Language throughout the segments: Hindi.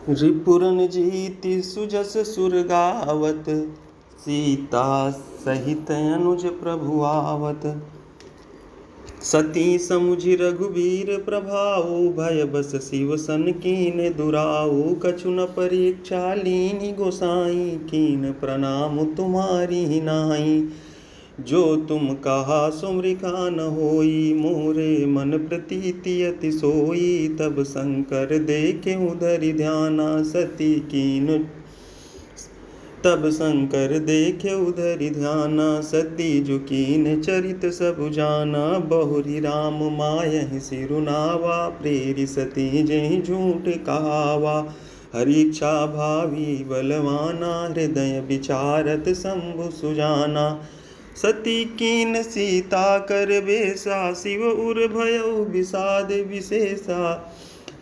रिपुरन जीति सुजस सुर गावत, सीता सहित अनुज प्रभु आवत। सती समुझि रघुबीर प्रभाऊ, भय बस शिव सन कीन दुराऊ। कछु न परीक्षा लीनि गोसाई, कीन प्रणाम तुम्हारी नाई। जो तुम कहा सुमृखा न होई, मोरे मन प्रतीति अति सोई। तब शंकर देखे उधरि ध्याना, सती कीन तब शंकर देखे उधरि ध्याना। सती जो कीन चरित सब जाना, बहुरी राम मायहि सिरुनावा। प्रेरि सती जेहि झूठ कहावा, हरिक्षा भावी बलवाना। हृदय विचारत शंभु सुजाना, सती कीन सीता कर बेसा। शिव उर भयउ विषाद विशेषा,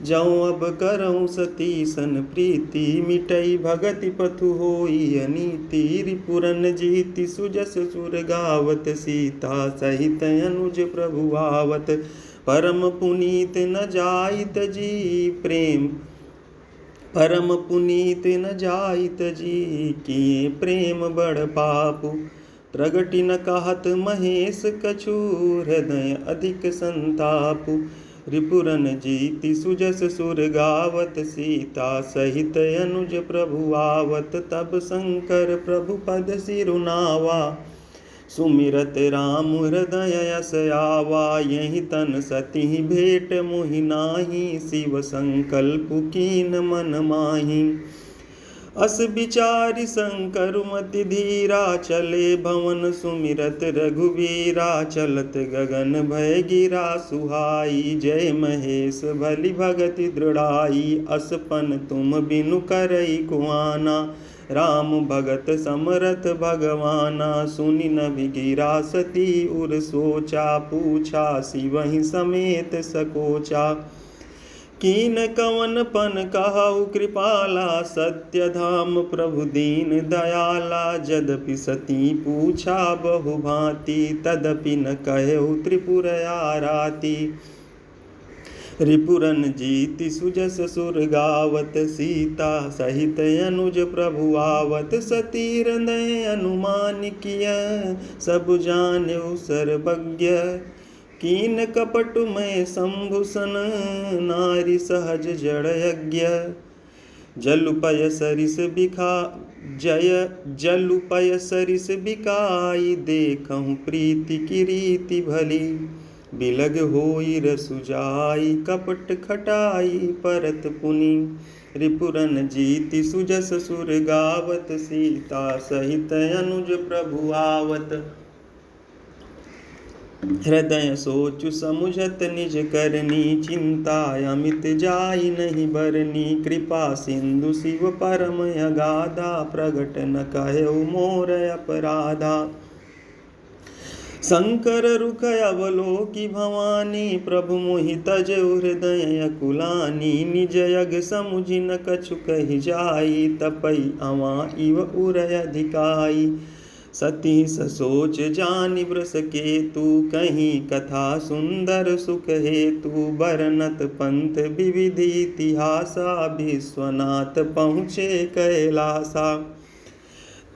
जाऊं अब करऊं सती सन प्रीति। मिटई भगति पथु होई अनीति, रिपुरन जीति सुजस सुर गावत। सीता सहित अनुज प्रभु आवत, परम पुनीत न जाइत जी प्रेम। परम पुनीत न जाइत जी, किए प्रेम बड़ पापु। प्रगति न कहत महेश कछु, हृदय अधिक संतापु। रिपुरन जीति सुजस सुर गावत, सीता सहित अनुज प्रभु आवत। तब शंकर प्रभु पद सिरुनावा, सुमिरत राम हृदय यस आवा। यही तन सती भेट मोहि नाही, शिव संकल्प कीन मन माही। अस विचारि शंकर मति धीरा, चले भवन सुमिरत रघुवीरा। चलत गगन भय गिरा सुहाई, जय महेश भली भगति दृढ़ाई। असपन तुम बिनु करई कुआना, राम भगत समरथ भगवाना। सुनि नभि गिरा सती उर सोचा, पूछा शिवहि समेत सकोचा। कीन कवन पन कहु कृपाला, सत्य धाम प्रभु दीन दयाला। जदपि सती पूछा बहु भांति, तदपि न कहु त्रिपुर आराती। रिपुरन जीति सुजस सुर गावत, सीता सहित अनुज प्रभु आवत। सती हृदय अनुमान किय, सब जान्यु सर्वज्ञ। कीन कपट में शंभु सन, नारी सहज जड़ यज्ञ। जलुपय सरिस बिखा जलुपय सरिस बिकाई, देखहु प्रीति की रीति भली। बिलग होई रसु जाई, कपट खटाई परत पुनि। रिपुरन जीति सुजस सुर गावत, सीता सहित अनुज प्रभु आवत। हृदय सोचु समुझत निज करनी, चिंता अमित जाई नहीं बरनी। कृपा सिंधु शिव परम अगाधा, प्रगट न कहु मोर अपराधा। शंकर रुख अवलोकि भवानी, प्रभु मोहि तजउ हृदय अकुलानी। निज यग समुझि न कछु कहि जाई, तपई अवां इव उरय अधिकाई। सती ससोच जानि वृष केतु, कहीं कथा सुंदर सुख हेतु। बरनत पंथ विविधि इतिहासा, विश्वनाथ पहुँचे कैलासा।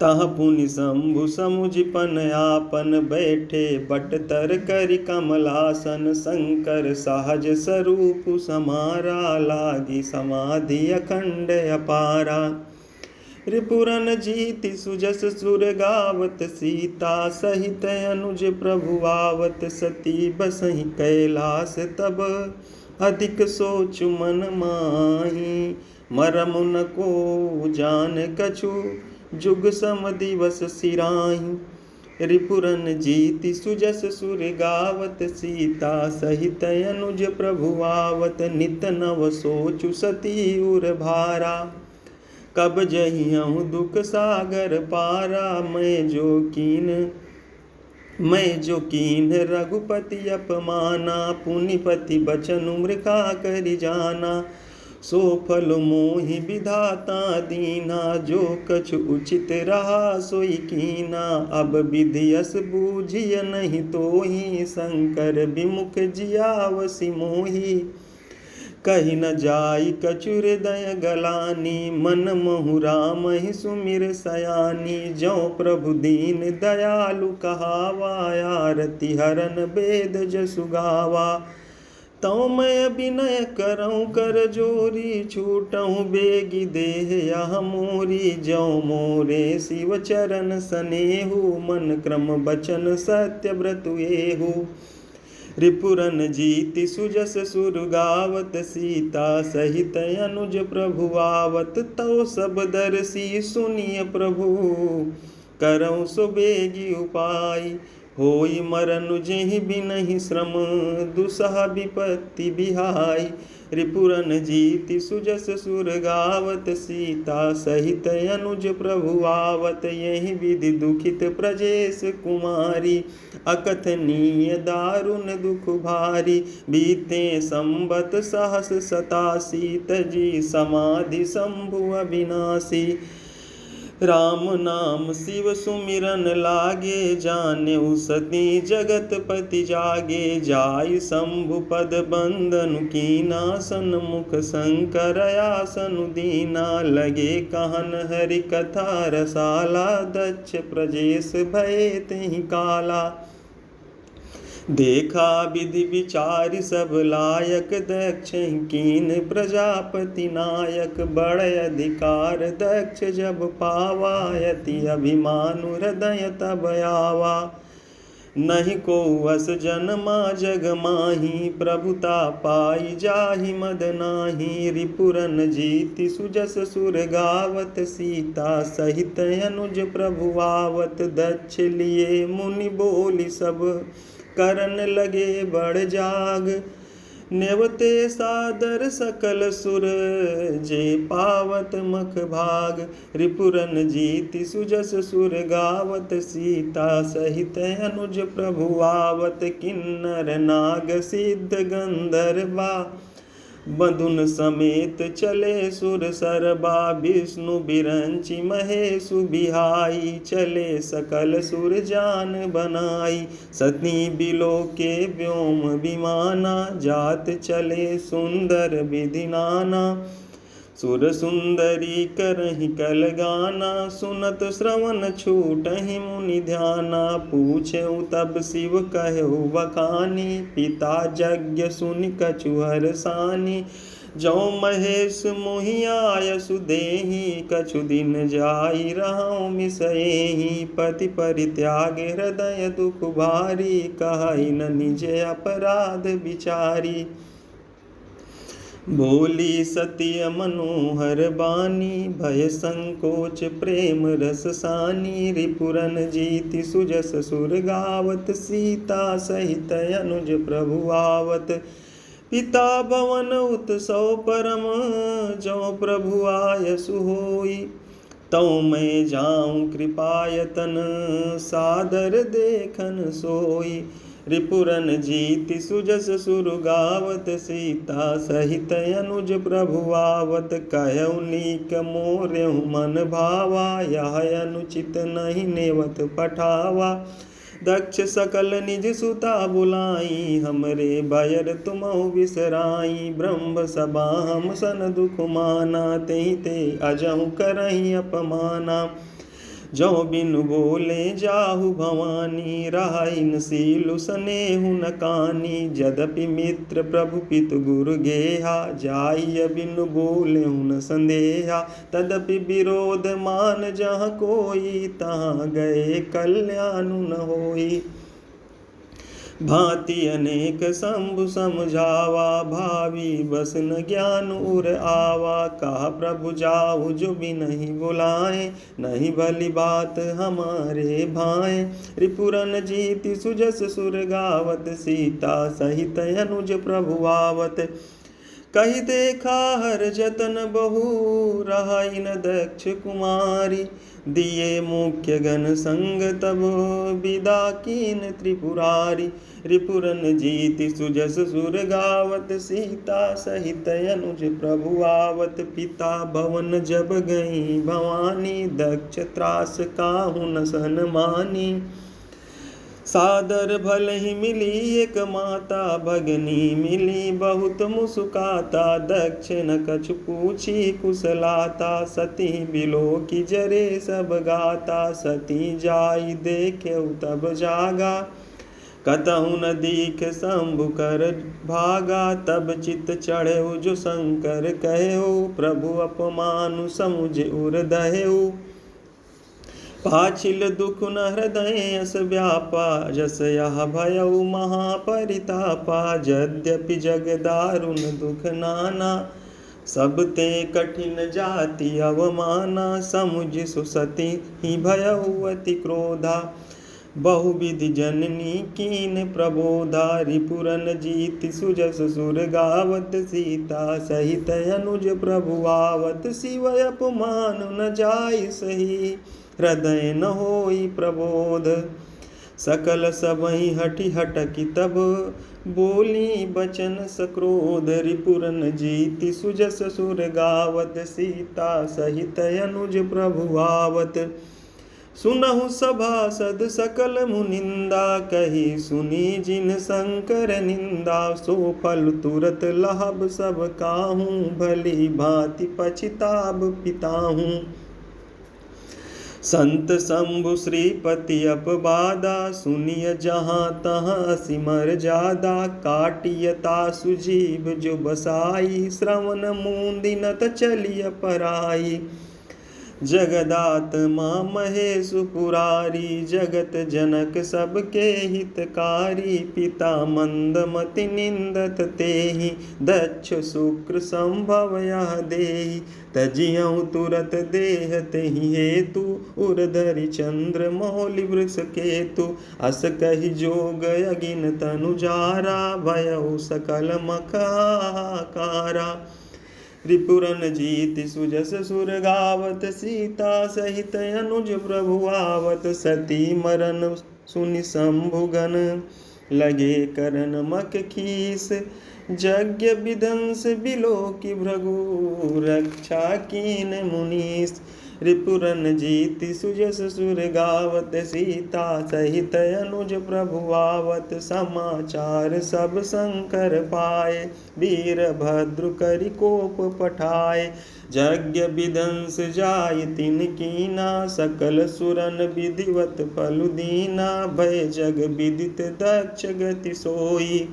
तह पुनि शंभु समुझ पन आपन, बैठे बट तर करि कमलासन। शंकर सहज स्वरूप समारा, लागी समाधि अखंड अपारा। रिपुरन जीति सुजस सुर गावत, सीता सहित अनुज प्रभु आवत। सती बसहि कैलास तब, अधिक सोचु मन माही। मरम न को जान कछु, जुग सम दिवस सिराही। रिपुरन जीति सुजस सुर गावत, सीता सहित अनुज प्रभु आवत। नित नव सोचु सती उर भारा, कब जहियहु दुख सागर पारा। मैं जो कीन रघुपति अपमाना, पुनिपति बचनु मृखा करि जाना। सो फल मोहि विधाता दीना, जो कछु उचित रहा सोई कीना। अब विधियस बूझिय नहीं तोहि, शंकर विमुख जियावसि मोहि। कही न जाई कछु हृदय गलानी, मन महु राम ही सुमिर सयानी। जो प्रभु दीन दयालु कहावा, आरती हरन वेद जसु गावा। तौ मैं विनय करऊँ कर जोरी, छूटऊँ बेगी देह यह मोरी। ज्यों मोरे शिव चरण सनेहु, मन क्रम बचन सत्य व्रत एहु। रिपुरन जीति सुजस सुर गावत, सीता सहित अनुज प्रभु आवत। तौ सब दर्शी सुनिय प्रभु, करऊँ सो बेगी उपाय। होई मरनु जेहि बिनहि श्रम, दुसह विपत्ति बिहाई। रिपुरन जीति सुजस सुर गावत, सीता सहित अनुज प्रभु आवत। यही विधि दुखित प्रजेश कुमारी, अकथनीय दारुण दुख भारी। बीते संबत सहस 87, तजी समाधि शंभु अविनाशी। राम नाम शिव सुमिरन लागे, जानेउ सती जगत पति जागे। जाय शंभु पद बंदनु कीना, सन्मुख शंकर आसनु दीना। लगे कहन हरि कथा रसाला, दक्ष प्रजेश भये तेहि काला। देखा विधि विचार सब लायक, दक्ष कीन प्रजापति नायक। बड़ अधिकार दक्ष जब पावा, यति अभिमानु हृदय तब आवा। नहीं को वस जन्मा जग माही, प्रभुता पाई जाहि मद नाही। रिपुरन जीति सुजस सुर गावत, सीता सहित अनुज प्रभु आवत। दक्ष लिए मुनि बोली सब, करन लगे बड़ जाग। नेवते सादर सकल सुर, जे पावत मख भाग। रिपुरन जीति सुजस सुर गावत, सीता सहित अनुज प्रभु आवत। किन्नर नाग सिद्ध गंधर्वा, बंधुन समेत चले सुर सरबा। विष्णु बिरंचि महेशु बिहाई, चले सकल सुर जान बनाई। सती बिलो के व्योम विमाना, जात चले सुंदर विधि नाना। सुर सुंदरी करहि कल गाना, सुनत श्रवण छूटहि मुनि ध्याना। पूछेउ तब शिव कहु बखानी, पिता यज्ञ सुनि कछु हरसानी। जो महेश मोहि आयसु देहि, कछु दिन जाई रहूं मिसएहि। पति परित्याग हृदय दुख भारी, कहहि न निज अपराध विचारी। बोली सती मनोहर बानी, भय संकोच प्रेम रस सानी। रिपुरन जीति सुजस सुर गावत, सीता सहित अनुज प्रभु आवत। पिता भवन उत्सव परम, जो प्रभु आयसु होई। तौ मैं जाऊं कृपायतन, सादर देखन सोई। रिपुरन जीति सुजस सुर गावत, सीता सहित अनुज प्रभु आवत। कहु नीक मोरेहु मन भावा, यह अनुचित नहीं नेवत पठावा। दक्ष सकल निज सुता बुलाई, हमरे भयर तुमहु बिसराई। ब्रह्म सभा हम सन दुख माना, तेहि ते अजहु करहि अपमाना। जो बिनु बोले जाहु भवानी, रहाई न सीलु सनेहु न कानी। यद्यपि मित्र प्रभु पितु गुरु गेहा, जाय बिनु बोलेहु न संदेहा। तदपि विरोध मान जहाँ कोई, तहाँ गए कल्याणु न होई। भांति अनेक शंभु समझावा, भावी बस न ज्ञान उर आवा। कहा प्रभु जाऊ जो भी नहीं बुलाए, नहीं भली बात हमारे भाए। रिपुरन जीति सुजस सुर गावत, सीता सहित अनुज प्रभु आवत। कही देखा हर जतन बहु, रहाई न दक्ष कुमारी। दिए मुख्य गण संग तब, विदा कीन त्रिपुरारी। रिपुरन जीति सुजस सुर गावत, सीता सहित अनुज प्रभु आवत। पिता भवन जब गई भवानी, दक्ष त्रास काहु न सन मानी। सादर भल ही मिली एक माता, भगनी मिली बहुत मुस्काता। दक्ष न कछु पूछी कुशलाता, सती बिलो की जरे सब गाता। सती जाई देख्यउ तब जागा, कतहु न दीख शंभु कर भागा। तब चित चढ़ेउ जो शंकर कहेउ, प्रभु अपमानु समुझ उर दहेउ। पाछिल दुख न हृदय यस व्यापा, जस यह भयउ महापरितापा। यद्यपि जग दारुण दुख नाना, सब ते कठिन जाति अवमाना। समुझ सुसती ही भयउ अति क्रोधा, बहुविधि जननी कीन प्रबोधा। रिपुरन जीति सुजस सुर गावत, सीता सहित अनुज प्रभु आवत। शिव अपमान न जाय सही, हृदय न होई प्रबोध। सकल सबहि हठि हटकी तब, बोली बचन सक्रोध। रिपुरन जीति सुजस सुर गावत, सीता सहित अनुज प्रभु आवत। सुनहु सभासद सकल मुनिंदा, कही सुनी जिन शंकर निंदा। सो फल तुरत लाभ सब काहू, भली भांति पछिताब पिताहू। संत शंभु श्रीपति अपबादा, सुनिय जहाँ तहाँ सिमर जादा। काटियता सुजीव जो बसाई, श्रवण मूंदिनत चलिय पराई। जगदात्मा महेशु पुरारी, जगत जनक सबके हितकारी। पिता मंदमति निंदत तेहि, दक्ष शुक्र संभव यह देहि। तजियउ तुरत देह तेहि हेतु, उर्धरि चंद्र मौलि वृष केतु। अस कहि जोग अगिन तनु जारा, भयउ सकल मखाकारा। रिपुरन जीति सुजस सुर गावत, सीता सहित अनुज प्रभु आवत। सती मरन सुनि शंभुगन, लगे करन मख खीस। यज्ञ विध्वंस बिलो की भृगु, रक्षा कीन मुनीस। रिपुरन जीति सुजस सुर गावत, सीता सहित अनुज प्रभु आवत। समाचार सब शंकर पाए, वीरभद्र करि कोप पठाए। यज्ञ विध्वंस जाय तिन कीना, सकल सुरन विधिवत फलु दीना। भय जग विदित दक्ष गति सोई,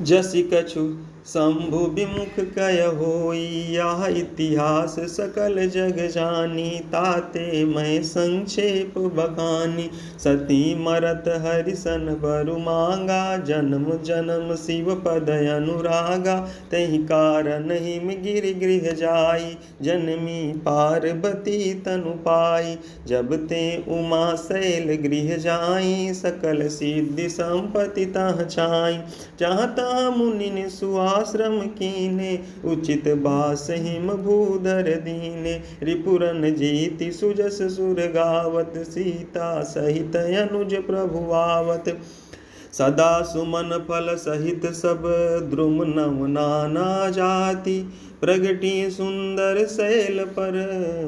जसि कछु शंभु विमुख कय होई। यह इतिहास सकल जग जानी, ताते मैं संक्षेप बखानी। सती मरत हरिसन बरु मांगा, जन्म जन्म शिव पद अनुरागा। तहि कारण हिम गिरि गृह जाई, जनमी पार्वती तनु पाई। जब ते उमा शैल गृह जाई, सकल सिद्धि संपत्ति तह छाई। जहाँ तहाँ मुनि ने सुआश्रम कीने, उचित बास हिम भूधर दीने। रिपुरन जीति सुजस सुर गावत, सीता सहित अनुज प्रभु आवत। सदा सुमन फल सहित सब, द्रुम नव नाना जाति। प्रगटी सुंदर शैल पर,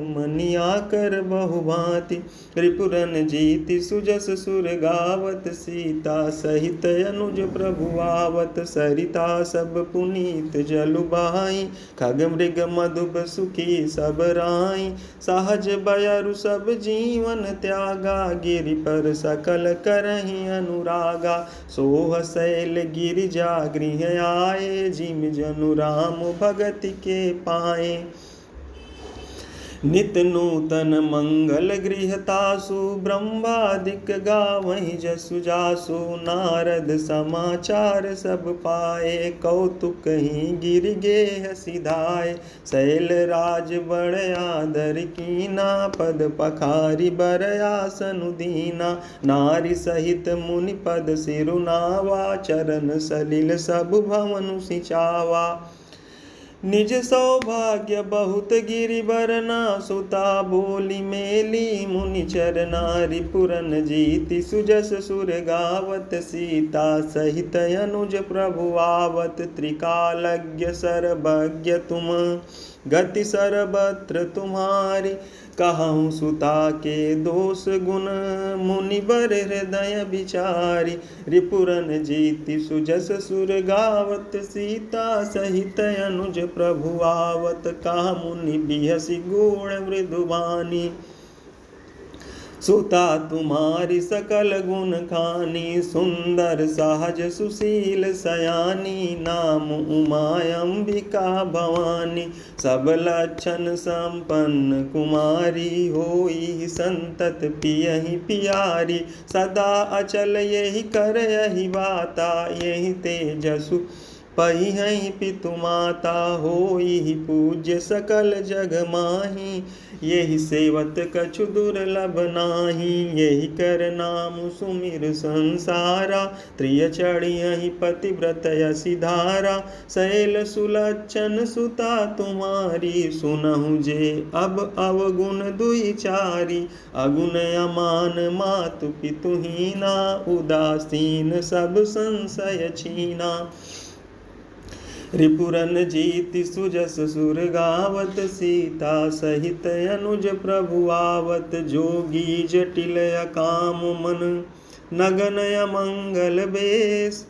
मनिया कर बहुभांति। रिपुरन जीति सुजस सुर गावत, सीता सहित अनुज प्रभु आवत। सरिता सब पुनीत जलु बहाई, खग मृग मधुप सुखी सब राई। सहज बयरु सब जीवन त्यागा, गिरि पर सकल करहि अनुरागा। सोह शैल गिरिजा गृह आए, जिम जनु राम भगति के पाए। नित नूतन मंगल गृहतासु, ब्रह्मादिक गावहि जसु जासु। नारद समाचार सब पाए, कौतुक ही गिर गेह सिधाए। शैल राज बड़ आदर कीना, पद पखारी बर आसन दीना। नारी सहित मुनि पद सिरुनावा, चरण सलिल सब भवनु सिंचावा। निज सौभाग्य बहुत गिरिवरना, सुता बोली मेली मुनि चरना। रिपुरन जीति सुजस सुर गावत, सीता सहित अनुज प्रभु आवत। त्रिकालज्ञ सर्वज्ञ तुम, गति सर्वत्र तुम्हारी। कहूँ सुता के दोष गुण मुनिबर हृदय विचारी। रिपुरन जीति सुजस सुर गावत सीता सहित अनुज प्रभु आवत। कहा मुनि बिहसी गूढ़ मृदुबानी सुता तुम्हारी सकल गुण खानी। सुंदर सहज सुशील सयानी नाम उमा अंबिका भवानी। सब लक्षण संपन्न कुमारी होई संतत पियहि पियारी। सदा अचल यही कर यही बाता यही तेजसु पहिहि पितु माता। होई पूज्य सकल जग माही यही सेवत कछु दुर्लभ नाही। यही कर नाम सुमिर संसारा त्रिय चढ़ियहि पतिव्रत यसी धारा। शैल सुलक्षण सुता तुम्हारी सुनहु जे अब अवगुण दुई चारी। अगुण अमान मातु पितुहीना उदासीन सब संशय छीना। रिपुरन जीति सुजस सुर गावत सीता सहित अनुज प्रभु आवत। जोगी जटिल अकाम मन नगन अमंगल बेश।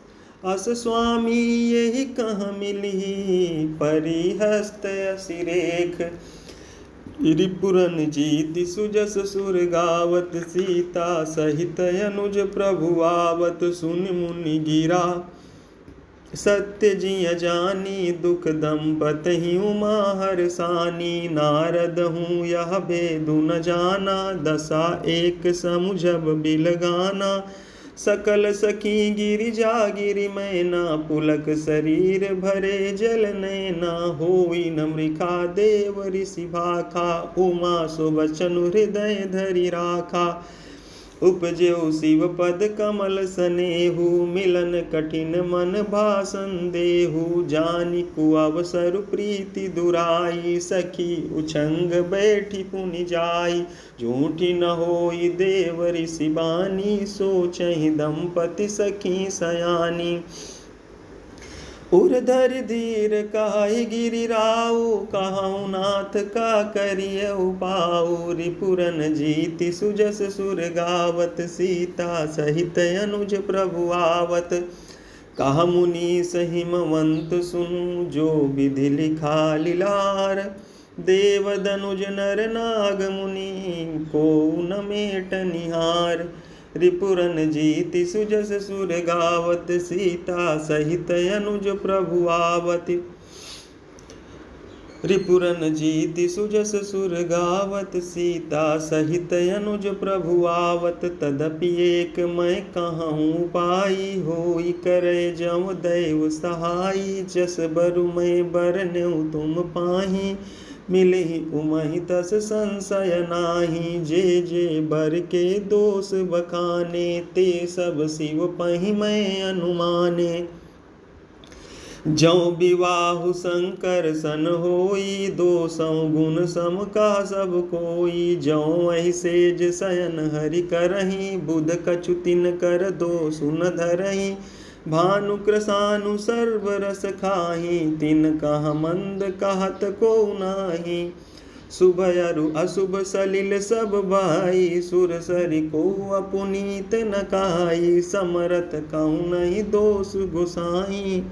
अस स्वामी यही कह मिली परिहस्त असिरेख। रिपुरन जीति सुजस सुर गावत सीता सहित अनुज प्रभु आवत। सुन मुनि गिरा सत्य जिय जानी दुख दंपति उमा हरसानी। नारद हूँ यह भेदु न जाना दशा एक समुझब बिलगाना। सकल सखी गिरिजा गिरि मैना पुलक शरीर भरे जल नैना। होई न मृखा देव ऋषि भाखा उमा सुबचनु हृदय धरि राखा। उपजेउ शिव पद कमल सनेहु मिलन कठिन मन भासन देहु। जानि कुअवसर प्रीति दुराई सखी उछंग बैठी पुनि जाई। झूठी न होई देव ऋषि बानी सोचहि दंपति सखी सयानी। उर्धर धीर काहि गिरिराऊ कहूँ नाथ का करिय उपाऊ। रिपुरन जीति सुजस सुर गावत सीता सहित अनुज प्रभु आवत। कहा मुनीस हिमवंत सुनु जो विधि लिखा लीलार। देव दनुज नर नाग मुनि को न मेट निहार। रिपुरन जीति सुजस सुर गावत सीता सहित अनुज प्रभु आवत। रिपुरन जीति सुजस सुर गावत सीता सहित अनुज प्रभु आवत। तदपि एक मैं कहूँ पाई होई करे जम दैव सहाई। जस बरु मैं बरनेउ तुम पाही मिलहि उमहि तस संशय नाही। जे जे बर के दोष बखाने ते सब शिव पहि मैं अनुमाने। जौ विवाहु शंकर सन होई दोषौ गुण सम का सब कोई। जौ ऐसेज शयन हरि करहि बुध कछु तिन कर दोषु न धरहि। भानु कृसानु सर्व रस खाही तिन कह मंद कहत को नाही। शुभ अरु अशुभ सलिल सब भाई सुर सरि को अपुनीत न काई। समरथ कहूँ नहीं दोष गोसाई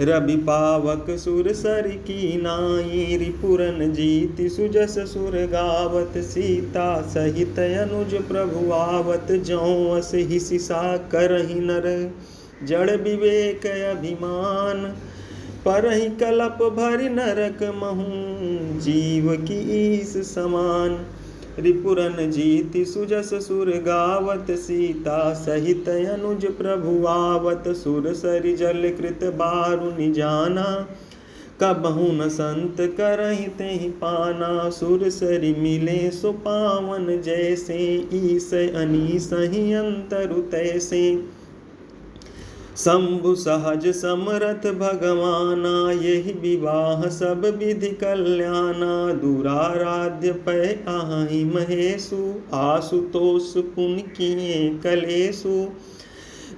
रवि पावक सुर सर की नाई। रिपुरन जीति सुजस सुर गावत सीता सहित अनुज प्रभु आवत। जौ अस हिसिसा करहि नर जड़ विवेक अभिमान। परहि कलप भरि नरक महूँ जीव की ईस समान। रिपुरन जीति सुजस सुर गावत सीता सहित अनुज प्रभु आवत। सुर सरि जल कृत बारु निजाना कबहु न संत करहि तेहि पाना। सुर सरि मिले सो पावन जैसे ईस अनीसहि अंतरु तैसे। शंभु सहज समरथ भगवाना यही विवाह सब विधि कल्याणा। दुराराध्य पै आहि महेशु आशुतोष पुन किए कलेशु।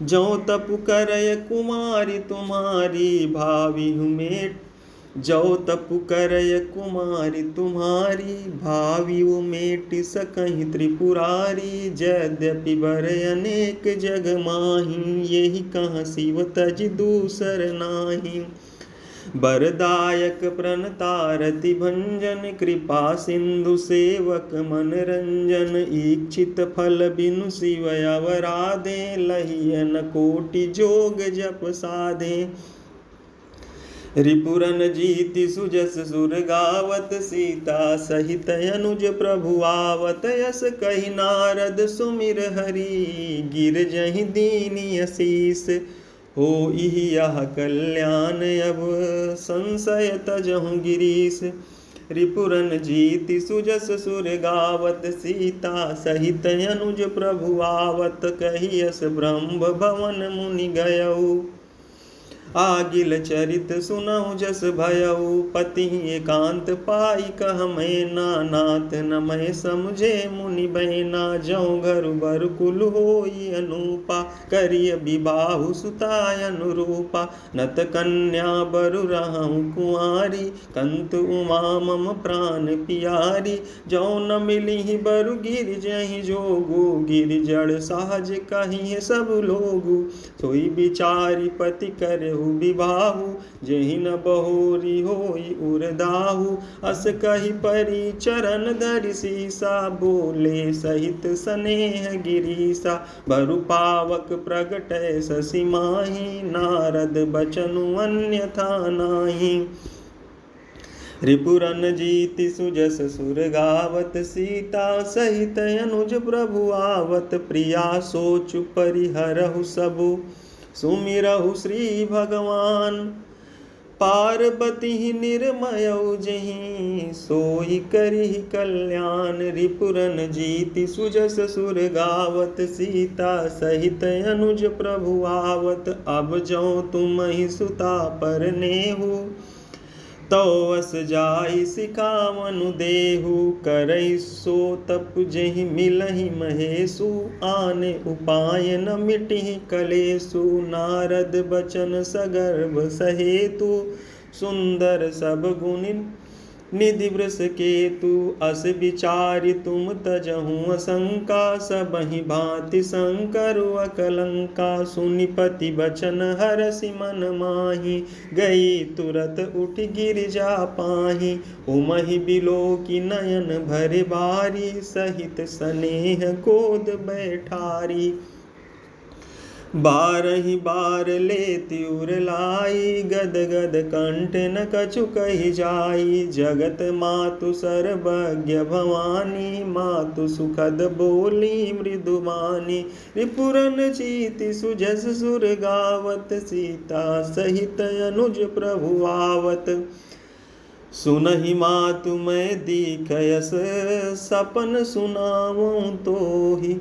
जौ तपु करय कुमारी तुम्हारी भावी में जो तपु करय कुमारी तुम्हारी, भावी उमेटि सकहि त्रिपुरारी। यद्यपि बर अनेक जग माही, यही कहाँ शिव तज दूसर नाही। बरदायक प्रणतारति भंजन, कृपा सिंधु सेवक मन रंजन। इच्छित फल बिनु शिव अवराधे, लहियन कोटि जोग जप साधे। रिपुरन जीति सुजस सुर गावत, सीता सहित अनुज प्रभु आवत। यस कहि नारद सुमिर हरि, गिर जहि दीनि असीस। हो यह कल्याण अब संशय तजहु गिरीश। रिपुरन जीति सुजस सुर गावत, सीता सहित अनुज प्रभु आवत। कहियस ब्रह्म भवन मुनि गयऊ, आगिल चरित सुनहु जस भयऊ। पति एकांत पाई कह मैना, नाथ न मैं समझे मुनि बहना। जौ घर बर कुल होई अनूपा, करिय विबाहु सुताय अनुरूपा। नत कन्या बरु रहूं कुंवारी, कंत उमा मम प्राण पियारी। जौ न मिली बरु गिर जहि जोगु, गिर जड़ सहज कहि सब लोगु। सोई बिचारी पति करहु विबाहु, जेहि न बहोरी होई उरदाहु। अस कहि परि चरण धरि सीसा, बोले सहित स्नेह गिरीसा। बरु पावक प्रगटय शशि माही, नारद बचनु अन्यथा नाही। रिपुरन जीति सुजस सुर गावत, सीता सहित अनुज प्रभु आवत। प्रिया सोचु परिहरहु सबु, सुमिरहु श्री भगवान। पार्वती निर्मयौ जहि, सोई करिहि कल्याण। रिपुरन जीति सुजस सुर गावत, सीता सहित अनुज प्रभु आवत। अब जौ तुमहि सुता परनेहु, तो अस जाई सिखावनु देहु। करई सो तप जेहि मिलहि महेशु, आने उपाय न मिटिहि कलेसु। नारद बचन सगर्भ सहेतु, सुंदर सब गुण निधि वृष केतु। अस विचारि तुम तजहु असंका, सबहि भांति शंकरु अकलंका। सुनि पति बचन हरषि मन माहि, गई तुरत उठ गिरिजा पाहि। उमहि बिलोकि नयन भरे बारी, सहित स्नेह गोद बैठारी। बारहि बार लेति उर लाई, गद गद कंठ न कछु कहि जाई। जगत मातु सर्वज्ञ भवानी, मातु सुखद बोली मृदुबानी। रिपुरन जीति सुजस सुर गावत, सीता सहित अनुज प्रभु आवत। सुनहि मातु मैं दीखयस सपन, सुनावूं तोहि।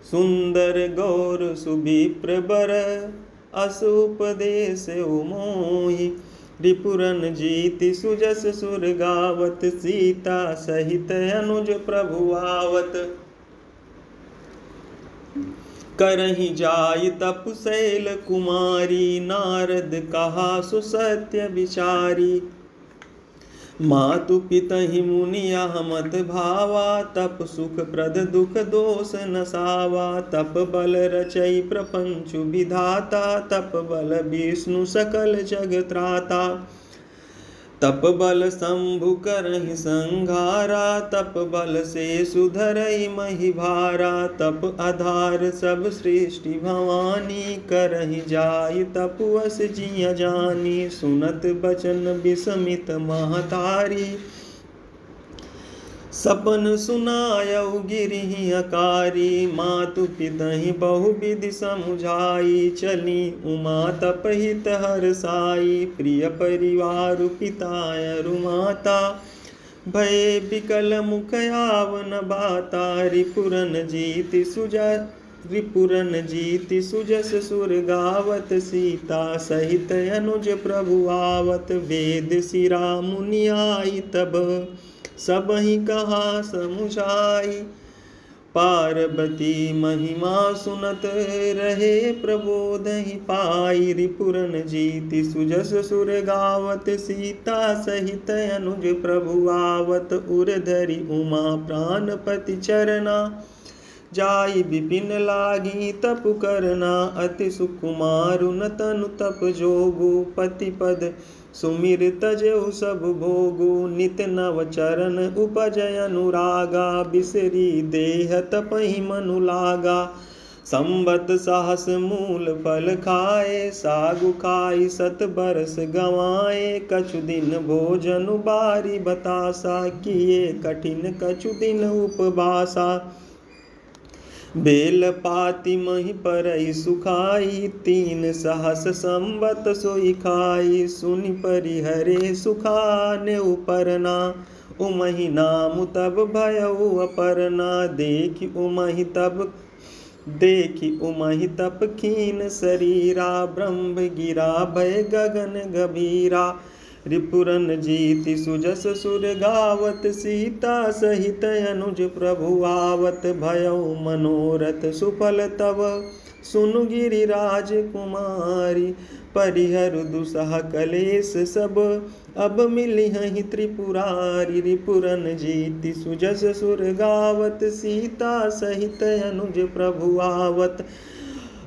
सुंदर गौर सुविप्र बर, अस उपदेश मोहि। रिपुरन जीति सुजस सुर गावत, सीता सहित अनुज प्रभु आवत। करहि जाय तपशैल कुमारी, नारद कहा सुसत्य विचारी। मातु पितहि मुनि अहमत भावा, तप सुख प्रद दुख दोष नसावा। तप बल रचई प्रपंच विधाता, तप बल विष्णु सकल जग त्राता। तप बल शंभु करहि संघारा, तप बल से सुधरई महि भारा। तप आधार सब सृष्टि भवानी, करहि जाय तपवस जिय जानी। सुनत बचन विस्मित महतारी, सपन सुनायउ गिरिहि अकारी। मातु पितहि बहुविधि समुझाई, चली उमा तपहित हरसाई। प्रिय परिवार पितायरु माता, भय बिकल मुख आवन बाता। रिपुरन जीति सुजस सुर गावत, सीता सहित अनुज प्रभु आवत। वेद सिरा मुनि आई तब, सबहि कहा समुझाई। पार्वती महिमा सुनत रहे प्रबोधहि पाई। रिपुरन जीति सुजस सुर गावत सीता सहित अनुज प्रभु आवत। उर धरि उमा प्राणपति चरना जाई विपिन लागी तप करना। अति सुकुमारुन तनु तप जोगु पति पद सुमिर तजहु सब भोगु। नित नव चरण उपजय अनुरागा बिसरी देह तपहि मनु लागा। संबत सहस मूल फल खाए सागु खाई सत बरस गवाए। कछु दिन भोजन बारी बतासा किए कठिन कछु दिन उपवासा। बेल पाति मही परई सुखाई 3 सहस संबत सोई खाई। सुनि परिहरे सुखाने उपरना उमहि नाम तब भयउ अपरना। देखि उमहि तप खीन शरीरा ब्रह्म गिरा भय गगन गभीरा। रिपुरन जीति सुजस सुर गावत सीता सहित अनुज प्रभु आवत। भयउ मनोरथ सुफल तव सुनु गिरिराज कुमारी। परिहर दुसह कलेश सब अब मिलिहि त्रिपुरारी। रिपुरन जीति सुजस सुर गावत सीता सहित अनुज प्रभु आवत।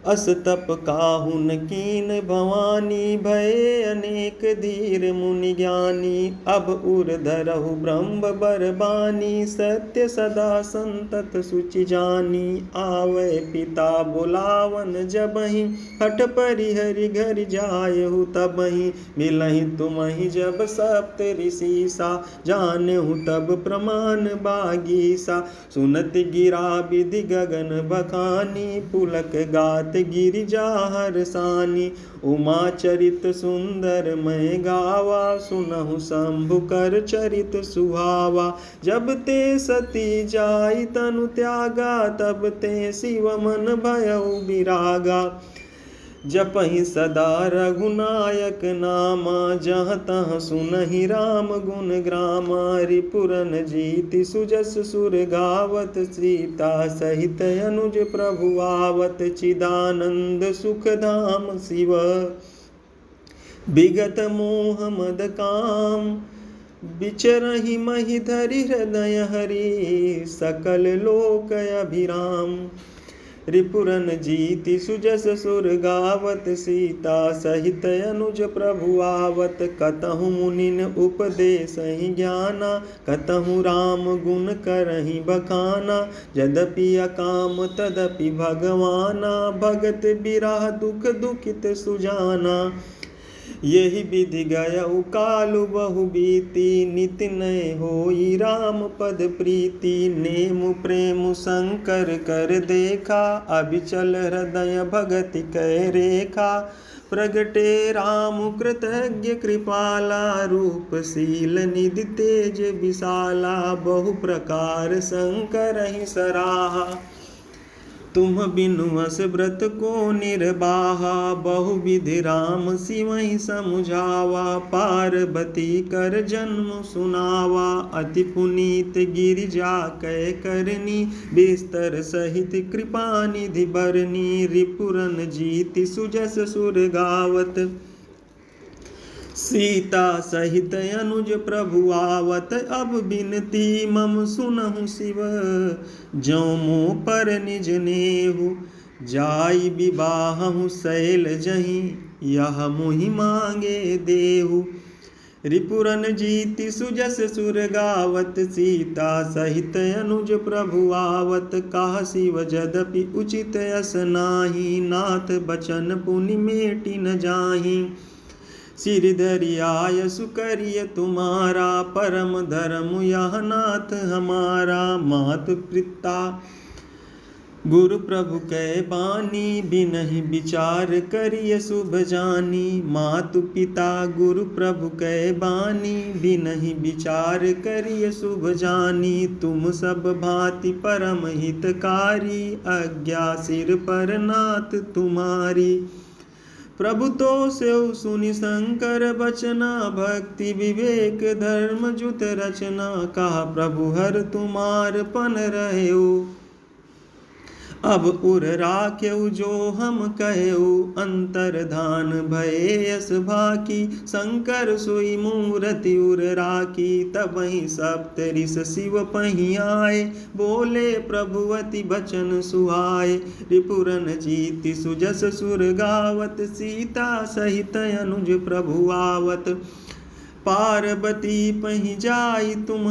अस तप काहुन कीन भवानी भये अनेक धीर मुनि ज्ञानी। अब उर धरहु ब्रह्म बरबानी सत्य सदा संतत सुचि जानी। आवे पिता बुलावन जबहि हठ परिहरि घर जायहु तबहि। मिलहि तुमहि जब सप्त ऋषिसा जानहु तब प्रमाण बागीसा। सुनत गिरा विधि गगन बखानी पुलक गात गिरिजा हरसानी। उमा चरित सुंदर मैं गावा सुनहु शंभु कर चरित सुहावा। जब ते सती जाई तनु त्यागा तब ते शिव मन भयउ विरागा। जपहि सदा रघुनायक नामा जहाँ तहाँ सुनहि राम गुण ग्रामा। रिपुरन जीति सुजस सुर गावत सीता सहित अनुज प्रभु आवत। चिदानंद सुख धाम शिव विगत मोह मद काम। विचरहि महि धरि हृदय हरि सकल लोक अभिराम। रिपुरन जीति सुजस सुर गावत सीता सहित अनुज प्रभु आवत। कतहु मुनिन उपदेसहि ज्ञाना कतहु राम गुण करहि बखाना। यद्यपि अकाम तदपि भगवाना भगत बिरह दुख दुखित सुजाना। यही विधि गयउ कालु बहु बीती नित नय होई राम पद प्रीति। नेमु प्रेम शंकर कर देखा अभिचल हृदय भगति कै रेखा। प्रगटे राम कृतज्ञ कृपाला रूप शील निधि तेज विशाला। बहु प्रकार शंकर ही सराहा तुम बिनु अस व्रत को निर्बाहा। बहुविधि राम सिवहि समुझावा पार्वती कर जन्म सुनावा। अति पुनीत गिरिजा कै करनी बिस्तर सहित कृपा निधि बरनी। रिपुरन जीति सुजस सुर गावत सीता सहित अनुज प्रभु आवत। अब बिनती मम सुनहु शिव जो मोह पर निज नेहु। जाई विवाहु शैल जहीं यह मुहि मांगे देहु। रिपुरन जीति सुजस सुर गावत सीता सहित अनुज प्रभु आवत। कहा शिव यद्यपि उचित यस नाही नाथ बचन पुनि मेटि न जाहि। सिर धरि आयसु करिय तुम्हारा परम धर्म यह नाथ हमारा। मातु पिता गुरु प्रभु कै बानी बिनहि विचार करिय शुभ जानी। मातु पिता गुरु प्रभु कै बानी बिनहि विचार करिय शुभ जानी। तुम सब भांति परम हितकारी आज्ञा सिर पर नाथ तुम्हारी। प्रभु तो सेउ सुनि शंकर बचना भक्ति विवेक धर्म जुत रचना। कहा प्रभु हर तुमार पन रहेऊ अब उर राख्यऊ जो हम कहऊ, अंतर्धान भये यस भाकी। शंकर सोई मूरति उर राखी, तबहि सप्तऋष शिव पहि आए। बोले प्रभुवति बचन सुहाए, रिपुरन जीति सुजस सुर गावत। सीता सहित अनुज प्रभु आवत, पार्वती पहि जाई तुम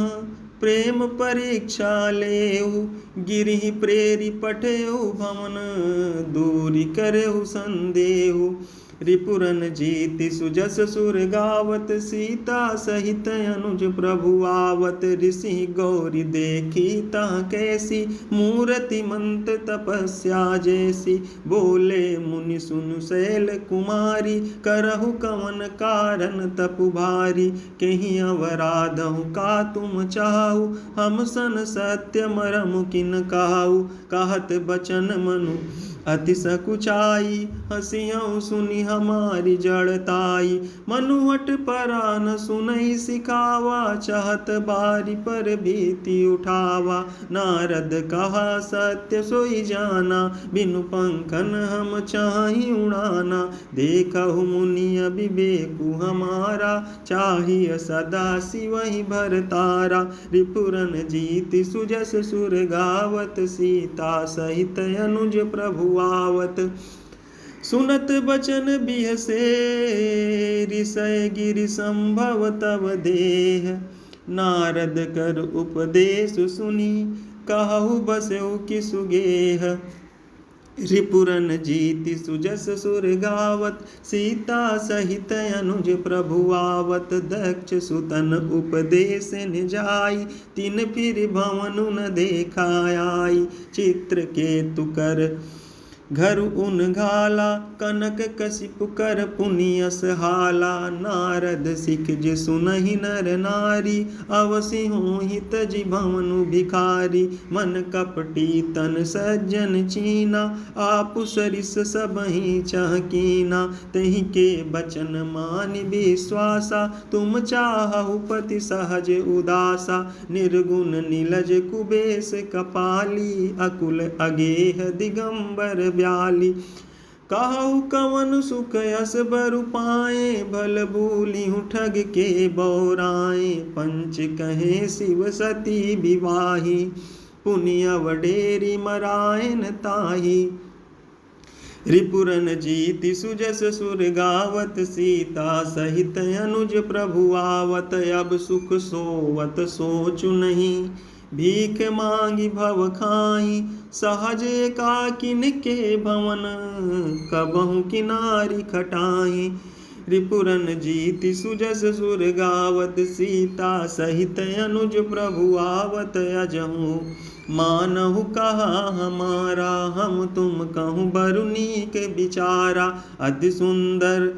प्रेम परीक्षा लेहु। गिरिहि प्रेरि पठेहु भवन, दूरी करेहु संदेहु। रिपुरन जीति सुजस सुर गावत, सीता सहित अनुज प्रभु आवत। ऋषि गौरी देखी तह कैसी, मूरति मंत तपस्या जैसी। बोले मुनि सुनु शैल कुमारी, करहु कवन कारण तपु भारी। कहीं अवराधहु का तुम चाहु, हम सन सत्य मरम किन काहू। कहत बचन मनु अति सकुचाई, हसियऊ सुनि हमारी जड़ताई। मनुहट परान सुनई सिखावा, चाहत बारी पर भीति उठावा। नारद कहा सत्य सोई जाना, बिनु पंखन हम चाहि उड़ाना। देखहु मुनि अविवेकु हमारा, चाहिए सदा शिवहि भरतारा। रिपुरन जीति सुजस सुर गावत, सीता सहित अनुज प्रभु आवत। सुनत बचन बिहसे ऋषय गिरि संभव तव देह। नारद कर उपदेश सुनी, कहु बसउ कि सुगेह। रिपुरन जीति सुजस सुर गावत, सीता सहित अनुज प्रभु आवत। दक्ष सुतन उपदेश निजाई, तीन फिर भवनु न देखाई। चित्रकेतु कर घर उन घाला, कनक कशिपु कर पुनियस हाला। नारद सिखज सुनहि नर नारी, अवसि होहि तजि भवनु भिखारी। मन कपटी तन सज्जन चीना, आपु सरिस सबहि चहकीना। तहि के बचन मानि विश्वासा, तुम चाहु पति सहज उदासा। निर्गुण नीलज कुबेश कपाली, अकुल अगेह दिगंबर ब्याली। कहु कवन सुख यस बरु पाए, भल भूलिहु ठग के बौराए। पंच कहे शिव सती विवाही, पुनिय वडेरी मरायन ताही। रिपुरन जीति सुजस सुर गावत, सीता सहित अनुज प्रभु आवत। अब सुख सोवत सोचु नहीं, भीख मांगी भव खाई। सहज एकाकिन के भवन, कबहु किनारी खटाई। रिपुरन जीति सुजस सुर गावत, सीता सहित अनुज प्रभु आवत। अजहु मानहु कहा हमारा, हम तुम कहूँ बरु नीक विचारा। अति सुंदर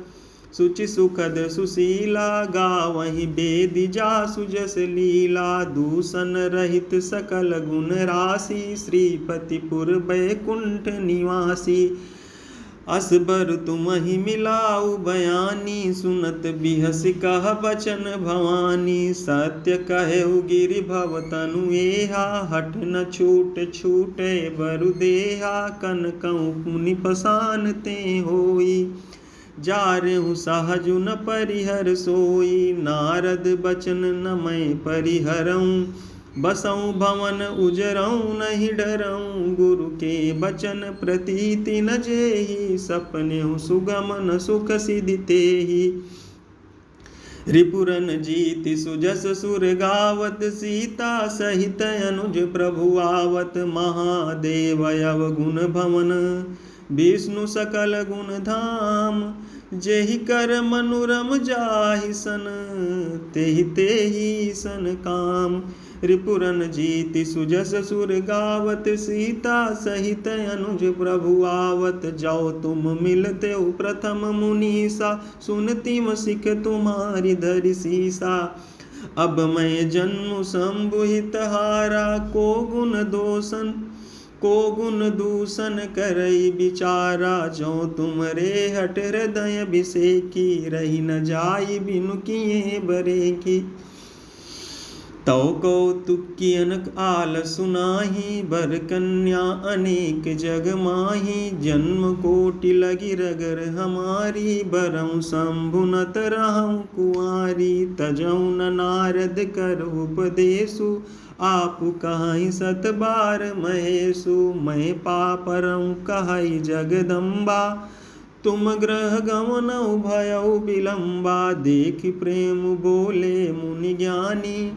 सुचि सुखद सुशीला, गावहि वेद जासु जस लीला। दूषण रहित सकल गुण राशि, श्रीपतिपुर बैकुंठ निवासी। असबर तुमहि मिलाऊ बयानी, सुनत बिहस कह बचन भवानी। सत्य कहेउ गिरि भव तनु एहा, हठ न छूट छूटे बरु देहा। कनकऊ पुनि पसान ते होई, जारेहु सहजु न परिहर सोई। नारद बचन न मैं परिहरऊँ, बसऊँ भवन उजरऊँ नहीं डरऊँ। गुरु के बचन प्रतीति न जेहि, सपनेहु सुगम न सुख सिधि तेहि। रिपुरन जीति सुजस सुर गावत, सीता सहित अनुज प्रभु आवत। महादेव अवगुण भवन, विष्णु सकल गुण धाम। जेहि कर मनुरम जाहि सन, तेहि तेहि सन काम। रिपुरन जीति सुजस सुर गावत, सीता सहित अनुज प्रभु आवत। जाओ तुम मिलते प्रथम मुनीसा, सुनती सिख तुम्हारी धरि सीसा। अब मैं जन्म संबुहित हारा, को गुण दूषण करई बिचारा। जो तुमरे हट हृदय बिसेकी, रही न जाई बिनु किए बरेकी। तौ कौतुक की अनक आल सुनाही, बर कन्या अनेक जग माही। जन्म कोटि लगी रगर हमारी, बरऊँ शंभु नत रहूँ कुंवारी। तजऊँ न नारद कर उपदेशु, आप कहाई सत बार महेशु। मैं पापरऊँ कहाई जगदम्बा, तुम ग्रह गमनऊ भयऊ विलंबा। देख प्रेम बोले मुनि ज्ञानी,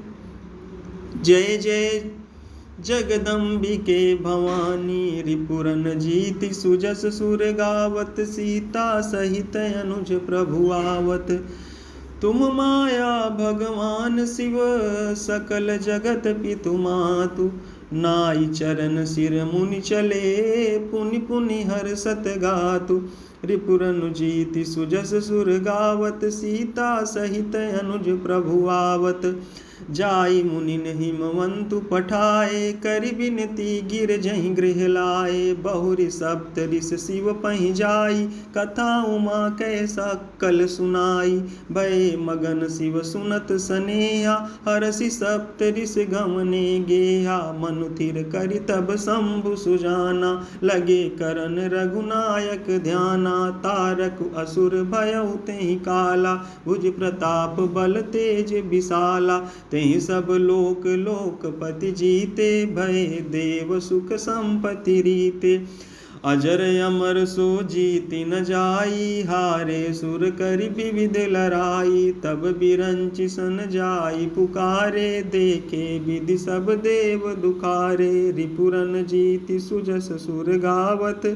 जय जय जगदम्बिके भवानी। रिपुरन जीति सुजस सुर गावत, सीता सहित अनुज प्रभु आवत। तुम माया भगवान शिव, सकल जगत पितु मातु। नाई चरण सिर मुनि चले, पुनि पुनि हर्षत गातु। रिपुरन जीति सुजस सुर गावत, सीता सहित अनुज प्रभु आवत। जाई मुनिन हिमवंतु पठाए, करि विनती गिर जहि गृह लाए। बहुरी सप्त ऋष शिव पहि जाई, कथा उमा कै सकल सुनाई। भय मगन शिव सुनत सनेहा, हरषि सप्त ऋष गमने गेहा। मनु थिर करि तब शंभु सुजाना, लगे करन रघुनायक ध्याना। तारक असुर भयउ तेहि काला, भुज प्रताप बल तेज विशाला। तेहि सब लोक लोकपति जीते, भय देव सुख संपत्ति रीते। अजर अमर सो जीति न जाई, हारे सुर करि विविध लड़ाई। तब बिरंचि सन जाई पुकारे, देखे विधि सब देव दुखारे। रिपुरन जीति सुजस सुर गावत,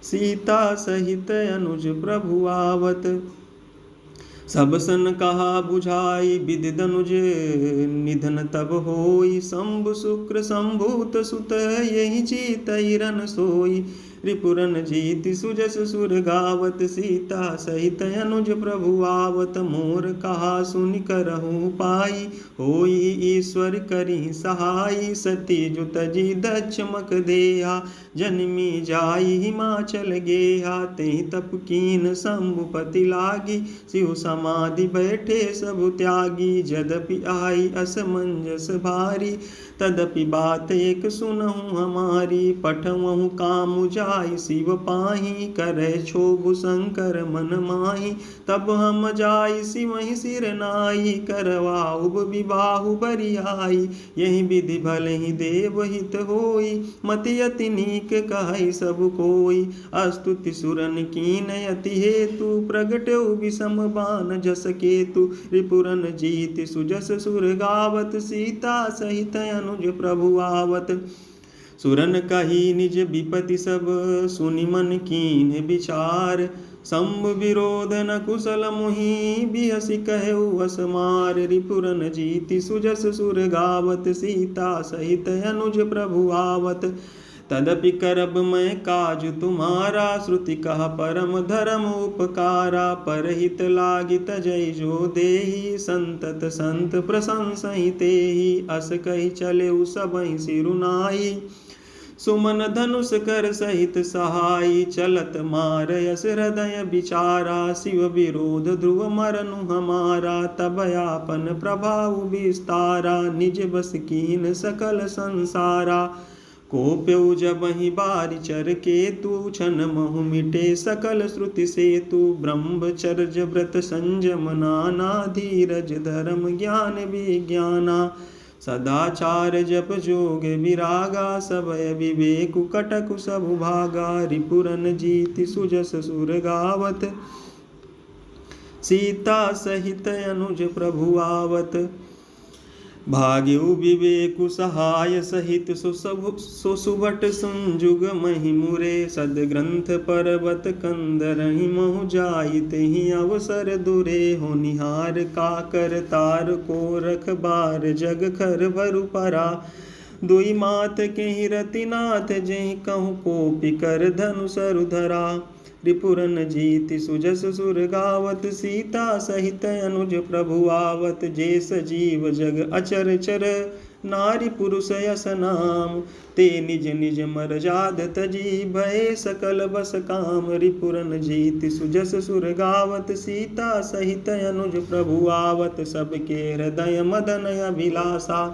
सीता सहित अनुज प्रभु आवत। सब सन कहा बुझाई, विधि धनुज निधन तब होई। शंभु शुक्र संभूत सुत, यही जीतहि रन सोई। रिपुरन जीति सुजस सुर गावत, सीता सहित अनुज प्रभु आवत। मोर कहा सुनि करहु पाई, होई ईश्वर करि सहाई। सती जुत जी दक्ष मक देहा, जन्मी जाई हिमाचल गेहा। तेहि तप कीन शंभुपति लागी, शिव समाधि बैठे सब त्यागी। यद्यपि आई असमंजस भारी, तदपि बात एक सुनहु हमारी। पठवहु काम जाई शिव पाही, करे क्षोभ शंकर मन माही। तब हम जाई शिवहि सिर नाई, करवाउब विवाहु बरियाई। यही विधि भलहि देव हित होई, मति अति नीक कहै सब कोई। अस्तुति सुरन कीन अति हेतु, प्रगटउ विषम बान जस केतु। रिपुरन जीति सुजस सुर गावत, सीता सहित अनुज प्रभु आवत। सुरन कही निज विपति सब, सुनि मन कीन विचार। शंभु विरोध न कुशल मुहि, बिहसि कहउ असमार। रिपुरन जीति सुजस सुर गावत, सीता सहित अनुज प्रभु आवत। तदपि करब मैं काज तुम्हारा, श्रुति कहा परम धर्म उपकारा। परहित लागी तजै जो देहि, संतत संत प्रशंसहि तेहि। अस कहि चलेउ सबहि सिरुनाई, सुमन धनुष कर सहित सहाई। चलत मार यस हृदय विचारा, शिव विरोध ध्रुव मरनु हमारा। तब आपन प्रभाव विस्तारा, निज बस कीन सकल संसारा। कोप्यउ जबहि बारि चर केतु, छन महु मिटे सकल श्रुति सेतु। ब्रह्मचर्य व्रत संयम नाना, धीरज धर्म ज्ञान विज्ञाना। सदाचार जप जोग विरागा, सबय विवेकु कटकु सबु भागा। रिपुरन जीति सुजस सुर गावत, सीता सहित अनुज प्रभु आवत। भाग्यु विवेकु सहाय सहित, सो सुभट संजुग महि मुरे। सदग्रंथ पर्वत कंदरहि महु जाई, तेहि अवसर दुरे। होनिहार काकर तार को रखबार, जग खर भरु परा। दुई मात केहि रतिनाथ, जेहि कहु कोपि कर धनु सरु धरा। रिपुरन जीति सुजस सुर गावत, सीता सहित अनुज प्रभु आवत। जे सजीव जग अचर चर, नारी पुरुष यस नाम। ते निज निज मरजाद तजी भय सकल बस काम। रिपुरन जीत सुजस सुर गावत सीता सहित अनुज प्रभु आवत। सबके हृदय मदन अभिलाषा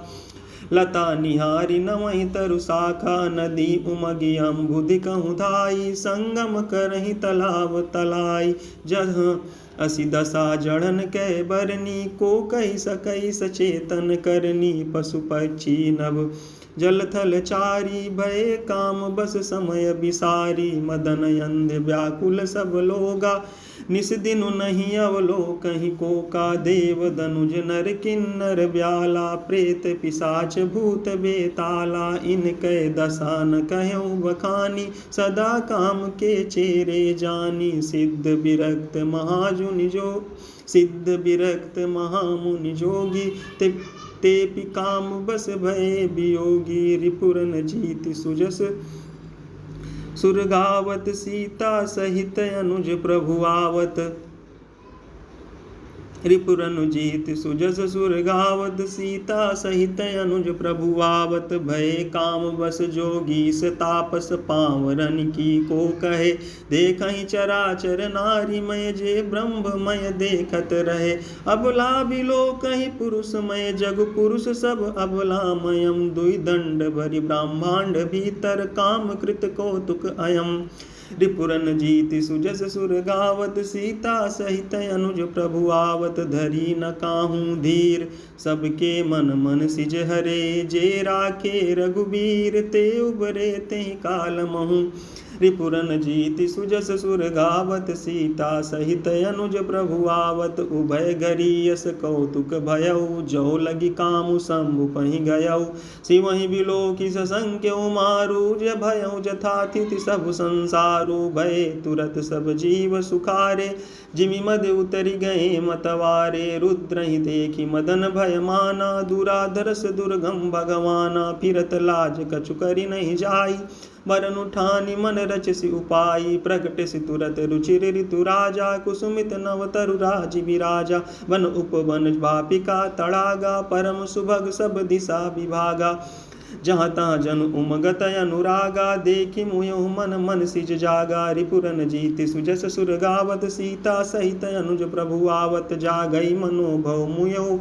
लता निहारी नमहि तरु शाखा। नदी उमगी अम्बुधि कहूँ धाई संगम करहि तलाव तलाई। जहाँ असी दशा जड़न कै बरनी को कही सकई सचेतन करनी। पशु पक्षी नभ जल थल चारी भय काम बस समय बिसारी। मदन अंध व्याकुल सब लोगा निस दिनु नहीं अवलोकहि को का। देव दनुज नर किन्नर ब्याला प्रेत पिशाच भूत बेताला। इनकै दशा न कहूँ बखानी सदा काम के चेरे जानी। सिद्ध विरक्त महाजुनि जो सिद्ध विरक्त महामुनि जोगी तेपि काम बस भय वियोगी। रिपुरन जीत सुजस सुर गावत सीता सहित अनुज प्रभु आवत। रिपुरन जीत सुजस सुर गावत सीता सहित अनुज प्रभु आवत। भय काम बस जोगी तापस पावरन की को कहे। देखहि चराचर नारीमय जे ब्रह्ममय देखत रहे। अबला बिलो कहीं पुरुषमय जग पुरुष सब अबलामयम। दुई दंड भरि ब्रह्मांड भीतर काम कृत कौतुक अयम। रिपुरन जीत सुजस सुर गावत सीता सहित अनुज प्रभु आवत। धरी न काहू धीर सबके मन मन सिज हरे। जे राखे रघुबीर ते उबरे ते काल महु। रिपुरन जीत सुजस सुर गावत सीता सहित अनुज प्रभु आवत। उभय घरी यस कौतुक भयउ जो लगी कामु शंभु पहि गयउ। सिवहि बिलोकि ससंख्य मारु ज भयउ जथाथिति सब संसारु। भय तुरत सब जीव सुखारे जिमि मद उतरि गए मतवारे। रुद्र ही देखी मदन भय माना दुराधरस दुर्गम भगवाना। फिरत लाज कछु करि नहीं जाई वरन उठानी मन रचसि उपाई। प्रगटसि तुरत रुचिर ऋतु राजा कुसुमित नव तरु राज विराजा। वन उपवन वापिका तड़ागा परम सुभग सब दिशा विभागा। जहाँ तहाँ जन उमगत अनुरागा देखि मुयु मन मन सिज जागा। रिपुरन जीत सुजस सुर गावत सीता सहित अनुज प्रभु आवत। जागई मनोभव मुयु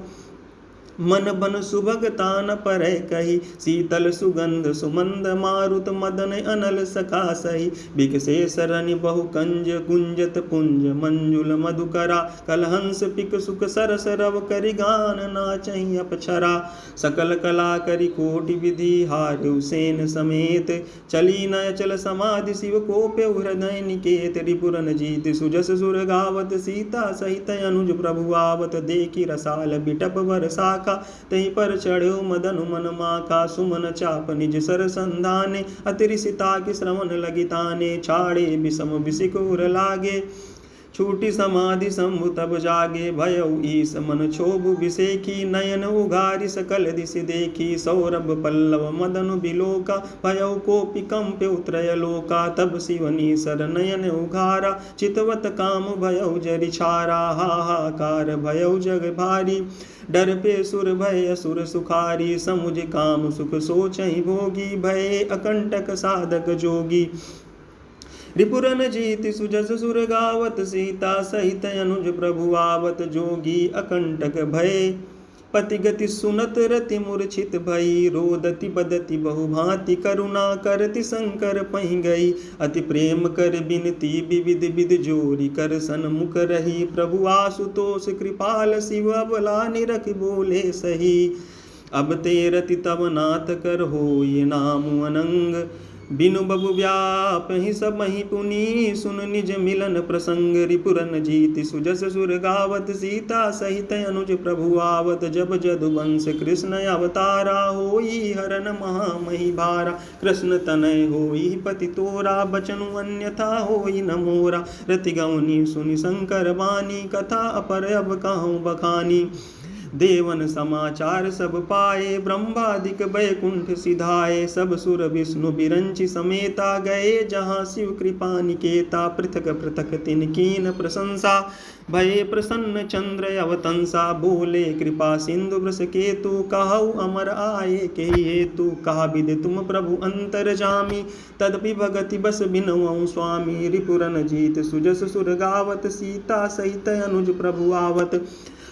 मन बन सुभगता न परै कही। शीतल सुगंध सुमंद मारुत मदन अनल सखा सही। बिकसे सरनि बहु कंज गुंजत पुंज मंजुल मधुकरा। कलहंस पिक सुख सरस रव करि गान नाचहि अपछरा। सकल कला करि कोटि विधि हारु सेन समेत। चली न अचल समाधि शिव कोप्य हृदय निकेत। रिपुरन जीत सुजस सुर गावत सीता सहित अनुज प्रभु आवत। देखी रसाल बिटप बरसा तहीं पर चढ़ो मदन मन माखा। सुमन चाप निज सर संधाने अतिरिसिता के श्रवण लगिताने। छाड़े विषम विसिकुर लागे छूटी समाधि शंभु तब जागे। भयउ ईस मन क्षोभ विसेखी नयन उघारी सकल दिशि देखी। सौरभ पल्लव मदन बिलोका भयउ कोपि कंप्य उत्रय लोका। तब शिवनी सर नयन उघारा चितवत काम भयउ जरि छारा। हाहाकार भयउ जग भारी डर पे सुर भय असुर सुखारी। समुझ काम सुख सोचहि भोगी भय अकंटक साधक जोगी। रिपुरन जीत सुजस सुर गावत सीता सहित अनुज प्रभु आवत। जोगी अकंटक भय पति गति सुनत रति मूर्छित भई। रोदति बदति बहुभांति करुणा करति शंकर पहि गई। अति प्रेम कर बिनती विविध विध जोरी कर सन्मुख रही। प्रभु आशुतोष कृपाल शिव अबला निरख बोले सही। अब ते रति तब नाथ कर होय नाम अनंग। बिनु बबु व्याप ही सब ही पुनि सुन निज मिलन प्रसंग। रिपुरन जीत सुजस सुर गावत सीता सहित अनुज प्रभु आवत। जब जदुवंश कृष्ण अवतारा होई हरन महामही भारा। कृष्ण तनय होई पति तोरा बचनु अन्यथा होई न मोरा। रति गवनी सुनि शंकर वाणी कथा अपर अब कहूँ बखानी। देवन समाचार सब पाए, ब्रह्मादिक बैकुंठ सिधाए। सब सुर विष्णु बिरंचि समेता, गए जहाँ शिव कृपा निकेता। पृथक पृथक तिन कीन प्रशंसा, भये प्रसन्न चंद्र अवतंसा। बोले कृपा सिंधु वृष केतु, कहु अमर आये के हेतु। कहा विद तुम प्रभु अंतरजामी, तदपि भगति बस बिनवऊँ स्वामी। रिपुरन जीत सुजस सुर गावत, सीता सहित अनुज प्रभु आवत।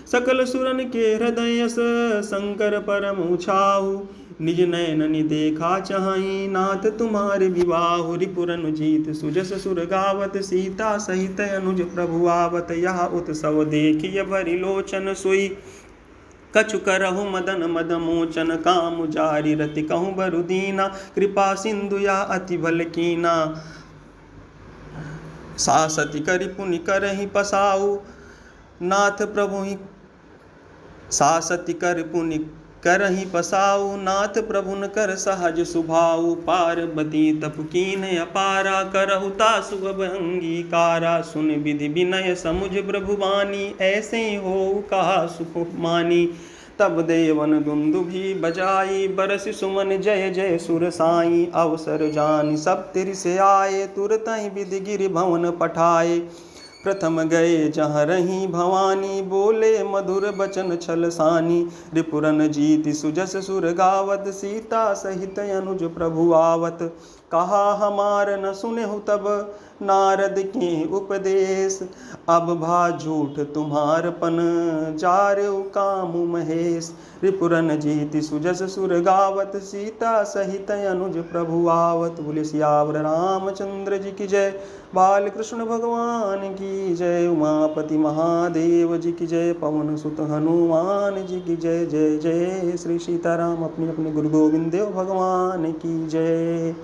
सकल सुरन के हृदय शंकर परम छाऊ, निज नयन देखा चाहि, नाथ तुम्हारे विवाहु। रिपुरन जीत सुजस सुर गावत, सीता सहित अनुज प्रभु आवत। यह उत्सव देखिय भरि लोचन, सोई कछु करहु मदन मद मोचन। काम जारी रति कहूँ बरु दीना, कृपा सिंधु या अति बल कीना। सासति करि पुनि करहि पसाऊ, नाथ प्रभु ही सासति कर पुनि करहि पसाऊ। नाथ प्रभुन कर सहज सुभाऊ, पार्वती तप कीन अपारा। करहु तासु अब अंगीकारा, सुन विधि विनय समुझ प्रभु बानी। ऐसे हो कहा सुख मानी, तब देवन दुंदुभि बजाई। बरस सुमन जय जय सुर साई, अवसर जानि सब तिर से आए। तुरत ही विधि गिरि भवन पठाए, प्रथम गए जहाँ रही भवानी। बोले मधुर बचन छल सानी, रिपुरन जीति सुजस सुर गावत। सीता सहित अनुज प्रभु आवत, कहा हमार न सुनेहु तब नारद के उपदेश। अब भा झूठ तुम्हारपन, जारऊ कामु महेश। रिपुरन जीति सुजस सुर गावत, सीता सहित अनुज प्रभु आवत। बोले सियावर रामचंद्र जी की जय, बाल कृष्ण भगवान की जय। उमापति महादेव जी की जय, पवन सुत हनुमान जी की जय। जय जय श्री सीताराम। अपने अपने गुरु गोविंद देव भगवान की जय।